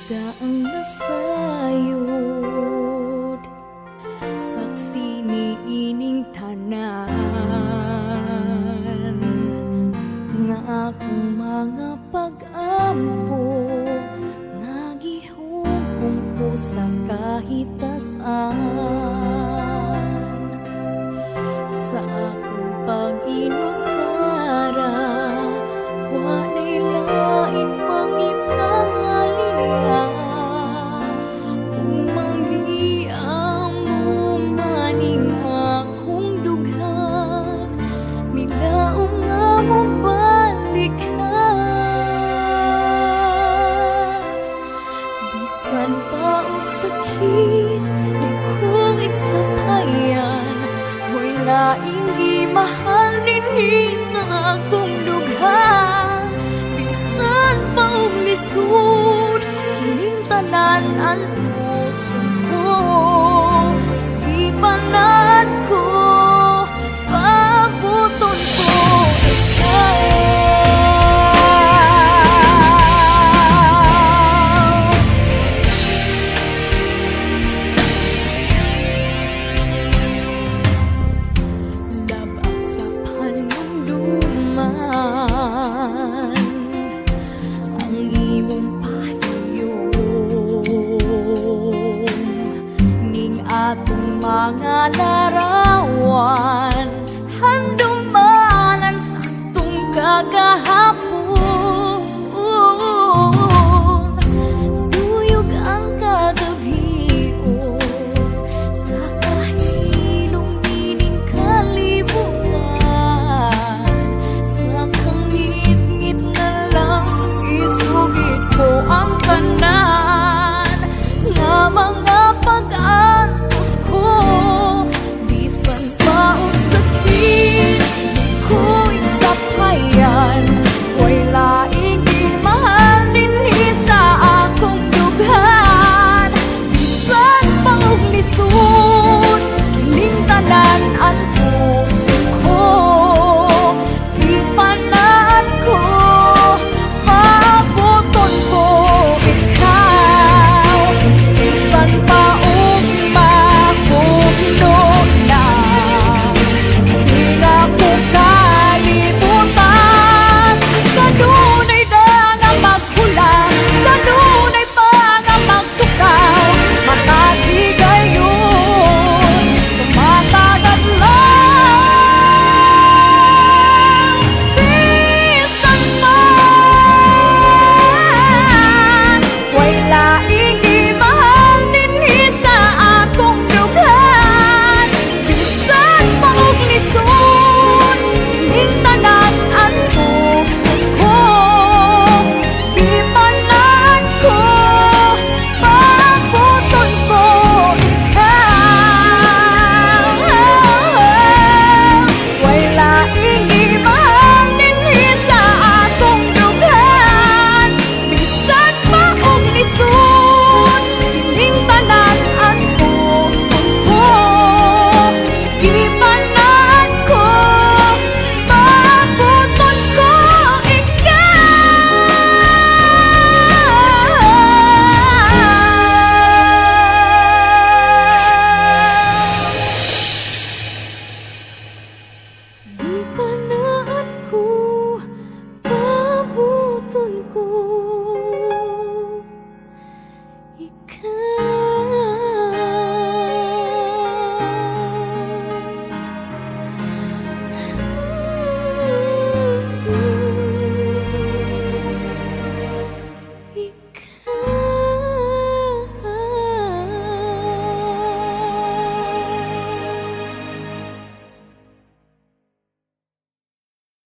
Daang nasayod, saksi ni ining tanan, nga akong mga pag-ampo, nga gihugong ko sa kahitasan. Sa akong pag-inusara, walay lain pang ipangalia, kung manghiamo maning akong dughan, milaong nga mong balikan. Bisan pa ang sakit, di ko insatayan, mo'y laing gimahal dinhi sa akong dughan. Bisan pa og lisod, kining tanan ang puso ko, ibanad ko, pabuton ko ikaw. Labang sa panunduman, ang imong pahiyom, ning atong mga larawan,